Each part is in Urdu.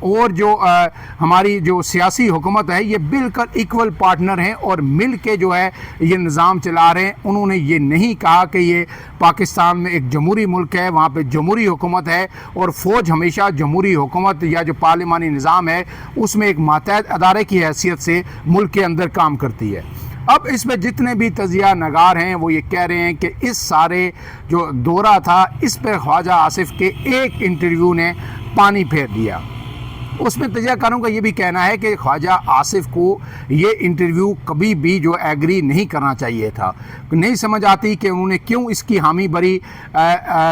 اور جو ہماری جو سیاسی حکومت ہے یہ بالکل ایکول پارٹنر ہیں اور مل کے جو ہے یہ نظام چلا رہے ہیں۔ انہوں نے یہ نہیں کہا کہ یہ پاکستان میں ایک جمہوری ملک ہے، وہاں پہ جمہوری حکومت ہے اور فوج ہمیشہ جمہوری حکومت یا جو پارلیمانی نظام ہے اس میں ایک ماتحت ادارے کی حیثیت سے ملک کے اندر کام کرتی ہے۔ اب اس میں جتنے بھی تجزیہ نگار ہیں وہ یہ کہہ رہے ہیں کہ اس سارے جو دورہ تھا اس پہ خواجہ آصف کے ایک انٹرویو نے پانی پھیر دیا۔ اس میں تجزیہ کاروں کا یہ بھی کہنا ہے کہ خواجہ آصف کو یہ انٹرویو کبھی بھی جو ایگری نہیں کرنا چاہیے تھا۔ نہیں سمجھ آتی کہ انہوں نے کیوں اس کی حامی بری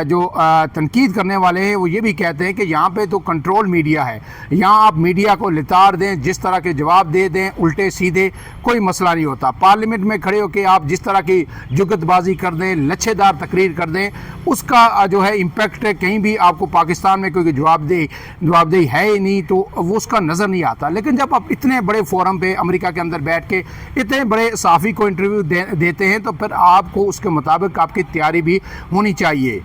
جو تنقید کرنے والے ہیں وہ یہ بھی کہتے ہیں کہ یہاں پہ تو کنٹرول میڈیا ہے، یہاں آپ میڈیا کو لتاڑ دیں، جس طرح کے جواب دے دیں الٹے سیدھے، کوئی مسئلہ نہیں ہوتا۔ پارلیمنٹ میں کھڑے ہو کے آپ جس طرح کی جگت بازی کر دیں، لچھے دار تقریر کر دیں، اس کا جو ہے امپیکٹ کہیں بھی آپ کو پاکستان میں کوئی جواب دہی ہے ہی نہیں، تو وہ اس کا نظر نہیں آتا۔ لیکن جب آپ اتنے بڑے فورم پہ امریکہ کے اندر بیٹھ کے اتنے بڑے صحافی کو انٹرویو دیتے ہیں تو پھر آپ کو اس کے مطابق آپ کی تیاری بھی ہونی چاہیے۔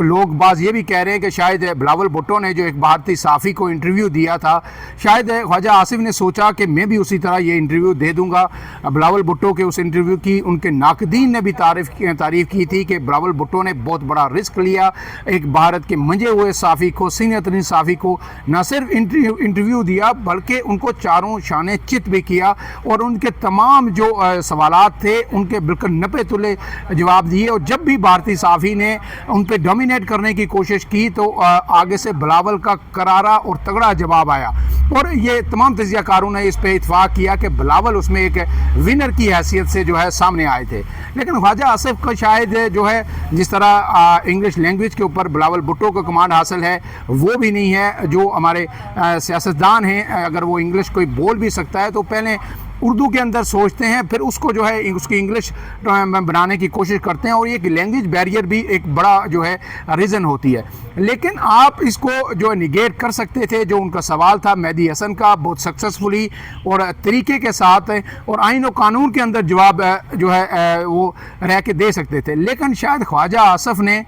لوگ بعض یہ بھی کہہ رہے ہیں کہ شاید بلاول بھٹو نے جو ایک بھارتی صحافی کو انٹرویو دیا تھا، شاید خواجہ آصف نے سوچا کہ میں بھی اسی طرح یہ انٹرویو دے دوں گا۔ بلاول بھٹو کے اس انٹرویو کی ان کے ناقدین نے بھی تعریف کی تھی کہ بلاول بھٹو نے بہت بڑا رسک لیا، ایک بھارت کے منجے ہوئے صحافی کو، سینئر ترین صحافی کو نہ صرف انٹرویو دیا بلکہ ان کو چاروں شانے چت بھی کیا اور ان کے تمام جو سوالات تھے ان کے بالکل نپے تلے جواب دیے، اور جب بھی بھارتی صحافی نے ان پہ ڈومینیٹ کرنے کی کوشش کی تو آگے سے بلاول کا کرارا اور تگڑا جواب آیا، اور یہ تمام تجزیہ کاروں نے اس پہ اتفاق کیا کہ بلاول اس میں ایک ونر کی حیثیت سے جو ہے سامنے آئے تھے۔ لیکن خواجہ آصف کو شاید جو ہے جس طرح انگلش لینگویج کے اوپر بلاول بھٹو کو کمانڈ حاصل ہے وہ بھی نہیں ہے۔ جو ہمارے سیاستدان ہیں اگر وہ انگلش کوئی بول بھی سکتا ہے تو پہلے اردو کے اندر سوچتے ہیں، پھر اس کو جو ہے اس کی انگلش بنانے کی کوشش کرتے ہیں، اور یہ لینگویج بیریئر بھی ایک بڑا جو ہے ریزن ہوتی ہے۔ لیکن آپ اس کو جو نگیٹ کر سکتے تھے، جو ان کا سوال تھا مہدی حسن کا بہت سکسیسفلی اور طریقے کے ساتھ اور آئین و قانون کے اندر جواب جو ہے وہ رہ کے دے سکتے تھے، لیکن شاید خواجہ آصف نے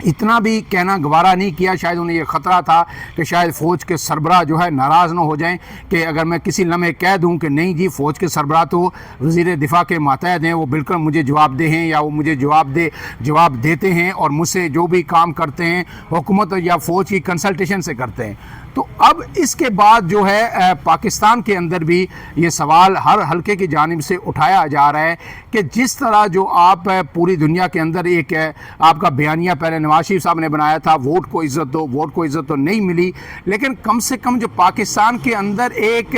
اتنا بھی کہنا گوارا نہیں کیا۔ شاید انہیں یہ خطرہ تھا کہ شاید فوج کے سربراہ جو ہے ناراض نہ ہو جائیں کہ اگر میں کسی لمحے کہہ دوں کہ نہیں جی فوج کے سربراہ تو وزیر دفاع کے ماتحت ہیں، وہ بالکل مجھے جواب دے ہیں یا وہ مجھے جواب دیتے ہیں اور مجھ سے جو بھی کام کرتے ہیں حکومت یا فوج کی کنسلٹیشن سے کرتے ہیں، تو اب اس کے بعد جو ہے پاکستان کے اندر بھی یہ سوال ہر حلقے کی جانب سے اٹھایا جا رہا ہے کہ جس طرح جو آپ پوری دنیا کے اندر ایک آپ کا بیانیہ پہلے نواز شریف صاحب نے بنایا تھا ووٹ کو عزت تو نہیں ملی، لیکن کم سے کم جو پاکستان کے اندر ایک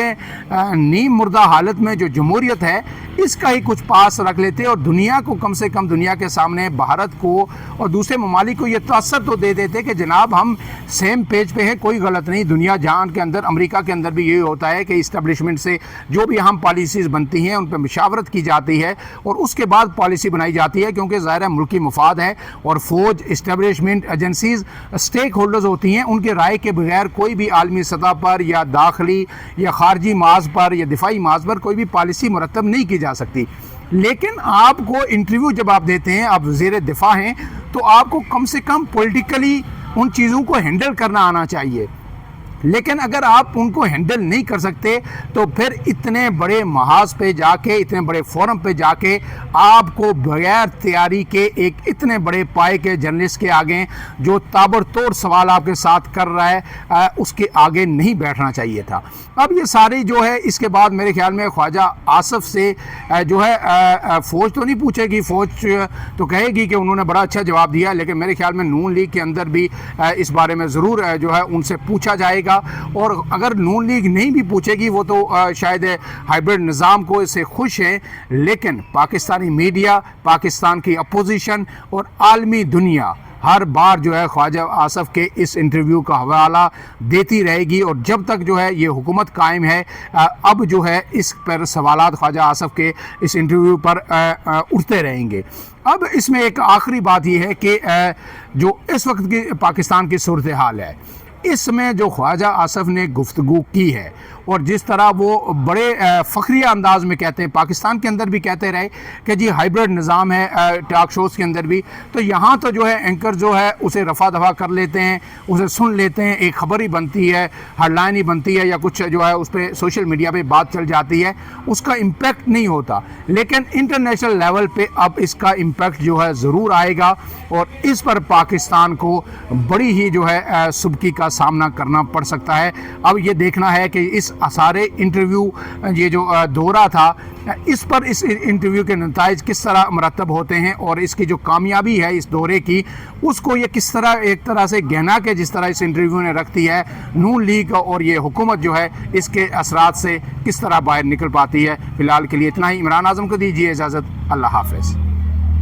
نیم مردہ حالت میں جو جمہوریت ہے اس کا ہی کچھ پاس رکھ لیتے اور دنیا کو کم سے کم دنیا کے سامنے بھارت کو اور دوسرے ممالک کو یہ تاثر تو دے دیتے کہ جناب ہم سیم پیج پہ ہیں، کوئی غلط نہیں۔ دنیا جہان کے اندر امریکہ کے اندر بھی یہی ہوتا ہے کہ اسٹیبلشمنٹ سے جو بھی اہم پالیسیز بنتی ہیں ان پہ مشاورت کی جاتی ہے اور اس کے بعد پالیسی بنائی جاتی ہے، کیونکہ ظاہر ملکی مفاد ہے اور فوج اسٹیبلشمنٹ ایجنسیز اسٹیک ہولڈرز ہوتی ہیں، ان کے رائے کے بغیر کوئی بھی عالمی سطح پر یا داخلی یا خارجی محاذ پر یا دفاعی محاذ پر کوئی بھی پالیسی مرتب نہیں کی جا سکتی۔ لیکن آپ کو انٹرویو جب آپ دیتے ہیں، آپ وزیر دفاع ہیں، تو آپ کو کم سے کم پولیٹیکلی ان چیزوں کو ہینڈل کرنا آنا چاہیے، لیکن اگر آپ ان کو ہینڈل نہیں کر سکتے تو پھر اتنے بڑے محاذ پہ جا کے اتنے بڑے فورم پہ جا کے آپ کو بغیر تیاری کے ایک اتنے بڑے پائے کے جرنلسٹ کے آگے جو تابڑتوڑ سوال آپ کے ساتھ کر رہا ہے اس کے آگے نہیں بیٹھنا چاہیے تھا۔ اب یہ ساری جو ہے اس کے بعد میرے خیال میں خواجہ آصف سے جو ہے فوج تو نہیں پوچھے گی، فوج تو کہے گی کہ انہوں نے بڑا اچھا جواب دیا، لیکن میرے خیال میں نون لیگ کے اندر بھی اس بارے میں ضرور جو ہے ان سے پوچھا جائے گا، اور اگر نون لیگ نہیں بھی پوچھے گی وہ تو شاید ہائبرڈ نظام کو اس سے خوش ہیں، لیکن پاکستانی میڈیا، پاکستان کی اپوزیشن اور عالمی دنیا ہر بار جو ہے خواجہ آصف کے اس انٹرویو کا حوالہ دیتی رہے گی، اور جب تک جو ہے یہ حکومت قائم ہے اب جو ہے اس پر سوالات خواجہ آصف کے اس انٹرویو پر اٹھتے رہیں گے۔ اب اس میں ایک آخری بات یہ ہے کہ جو اس وقت کی پاکستان کی صورتحال ہے، اس میں جو خواجہ آصف نے گفتگو کی ہے اور جس طرح وہ بڑے فخریہ انداز میں کہتے ہیں، پاکستان کے اندر بھی کہتے رہے کہ جی ہائیبرڈ نظام ہے ٹاک شوز کے اندر بھی، تو یہاں تو جو ہے اینکر جو ہے اسے رفع دفع کر لیتے ہیں، اسے سن لیتے ہیں، ایک خبر ہی بنتی ہے، ہیڈ لائن ہی بنتی ہے، یا کچھ جو ہے اس پہ سوشل میڈیا پہ بات چل جاتی ہے، اس کا امپیکٹ نہیں ہوتا. لیکن انٹرنیشنل لیول پہ اب اس کا امپیکٹ جو ہے ضرور آئے گا، اور اس پر پاکستان کو بڑی ہی جو ہے سبکی کا سامنا کرنا پڑ سکتا ہے. اب یہ دیکھنا ہے کہ اس سارے انٹرویو، یہ جو دورہ تھا، اس پر اس انٹرویو کے نتائج کس طرح مرتب ہوتے ہیں، اور اس کی جو کامیابی ہے اس دورے کی، اس کو یہ کس طرح ایک طرح سے گہنا کے جس طرح اس انٹرویو نے رکھتی ہے، نون لیگ اور یہ حکومت جو ہے اس کے اثرات سے کس طرح باہر نکل پاتی ہے. فی الحال کے لیے اتنا ہی. عمران اعظم کو دیجیے اجازت. اللہ حافظ.